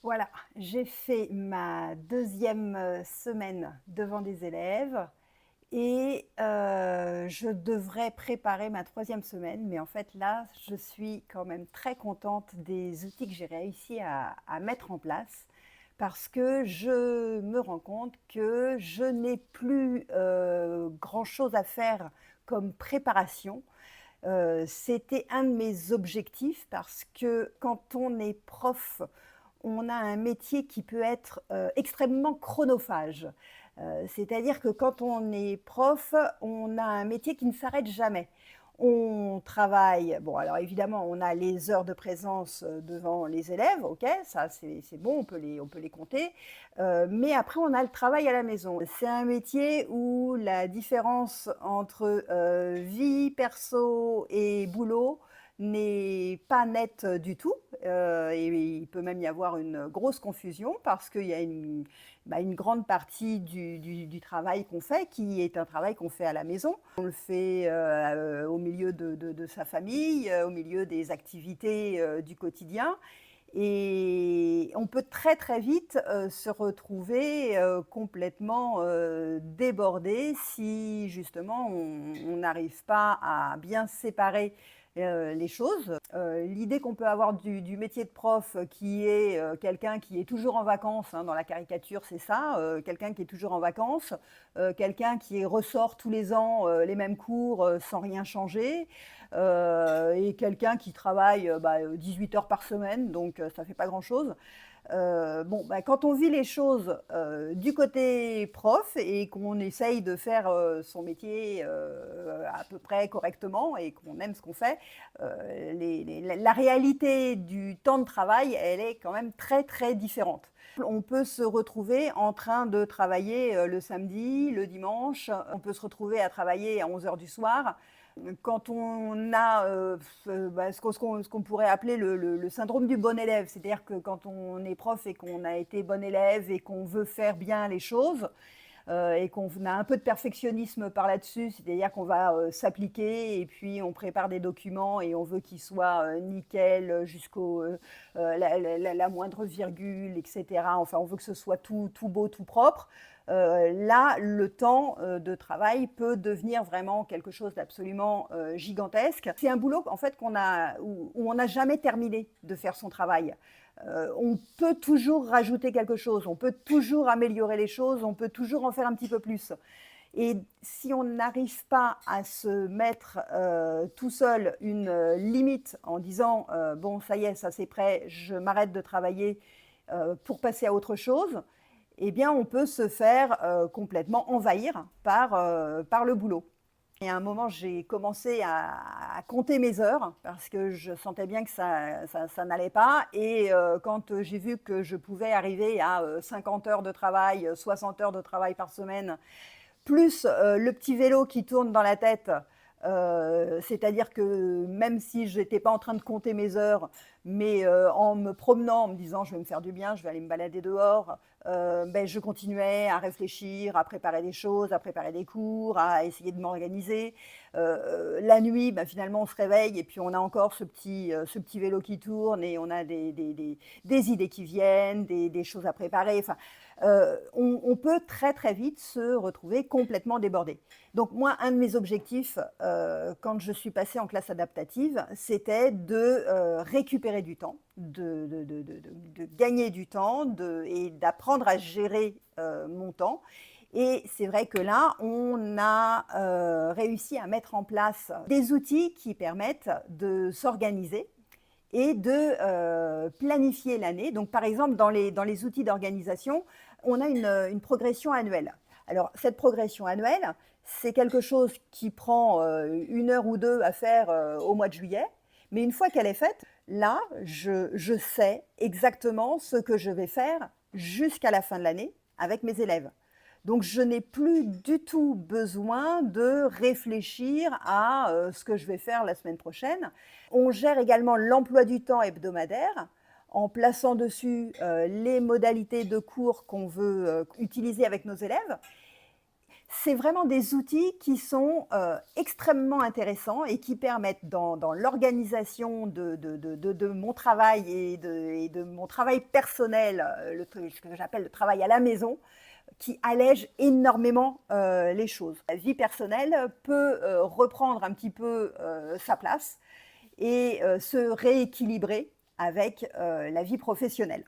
Voilà, j'ai fait ma deuxième semaine devant des élèves et je devrais préparer ma troisième semaine. Mais en fait, là, je suis quand même très contente des outils que j'ai réussi à mettre en place parce que je me rends compte que je n'ai plus grand-chose à faire comme préparation. C'était un de mes objectifs parce que quand on est prof, on a un métier qui peut être extrêmement chronophage. C'est-à-dire que quand on est prof, on a un métier qui ne s'arrête jamais. On travaille, bon alors évidemment on a les heures de présence devant les élèves, ok, ça c'est bon, on peut les compter, mais après on a le travail à la maison. C'est un métier où la différence entre vie perso et boulot n'est pas nette du tout, et il peut même y avoir une grosse confusion parce qu'il y a une grande partie du travail qu'on fait qui est un travail qu'on fait à la maison. On le fait au milieu de sa famille, au milieu des activités du quotidien. Et on peut très très vite se retrouver complètement débordé si justement on n'arrive pas à bien séparer les choses. L'idée qu'on peut avoir du métier de prof qui est quelqu'un qui est toujours en vacances, hein, dans la caricature c'est ça, quelqu'un qui est toujours en vacances, quelqu'un qui ressort tous les ans les mêmes cours sans rien changer, et quelqu'un qui travaille 18 heures par semaine, donc ça ne fait pas grand-chose. Quand on vit les choses du côté prof et qu'on essaye de faire son métier à peu près correctement et qu'on aime ce qu'on fait, la réalité du temps de travail, elle est quand même très très différente. On peut se retrouver en train de travailler le samedi, le dimanche, on peut se retrouver à travailler à 11 heures du soir. Quand on a ce qu'on pourrait appeler le syndrome du bon élève, c'est-à-dire que quand on est prof et qu'on a été bon élève et qu'on veut faire bien les choses, et qu'on a un peu de perfectionnisme par là-dessus, c'est-à-dire qu'on va s'appliquer et puis on prépare des documents et on veut qu'ils soient nickel jusqu'au la moindre virgule, etc. Enfin, on veut que ce soit tout beau, tout propre. Là, le temps de travail peut devenir vraiment quelque chose d'absolument gigantesque. C'est un boulot en fait où on n'a jamais terminé de faire son travail. On peut toujours rajouter quelque chose, on peut toujours améliorer les choses, on peut toujours en faire un petit peu plus. Et si on n'arrive pas à se mettre tout seul une limite en disant bon, ça y est, ça c'est prêt, je m'arrête de travailler pour passer à autre chose, eh bien, on peut se faire complètement envahir par le boulot. Et à un moment, j'ai commencé à compter mes heures parce que je sentais bien que ça n'allait pas. Et quand j'ai vu que je pouvais arriver à 50 heures de travail, 60 heures de travail par semaine, plus le petit vélo qui tourne dans la tête, c'est-à-dire que même si je n'étais pas en train de compter mes heures, mais en me promenant, en me disant je vais me faire du bien, je vais aller me balader dehors, je continuais à réfléchir, à préparer des choses, à préparer des cours, à essayer de m'organiser. La nuit, finalement, on se réveille et puis on a encore ce petit vélo qui tourne et on a des idées qui viennent, des choses à préparer. Enfin, on peut très très vite se retrouver complètement débordé. Donc moi, un de mes objectifs quand je suis passée en classe adaptative, c'était de récupérer du temps, de gagner du temps et d'apprendre à gérer mon temps. Et c'est vrai que là, on a réussi à mettre en place des outils qui permettent de s'organiser et de planifier l'année. Donc, par exemple, dans les outils d'organisation, on a une progression annuelle. Alors, cette progression annuelle, c'est quelque chose qui prend une heure ou deux à faire au mois de juillet. Mais une fois qu'elle est faite, là, je sais exactement ce que je vais faire jusqu'à la fin de l'année avec mes élèves. Donc, je n'ai plus du tout besoin de réfléchir à ce que je vais faire la semaine prochaine. On gère également l'emploi du temps hebdomadaire en plaçant dessus les modalités de cours qu'on veut utiliser avec nos élèves. c'est vraiment des outils qui sont, extrêmement intéressants et qui permettent dans l'organisation de mon travail et de mon travail personnel, ce que j'appelle le travail à la maison, qui allège énormément, les choses. La vie personnelle peut, reprendre un petit peu, sa place et se rééquilibrer avec, la vie professionnelle.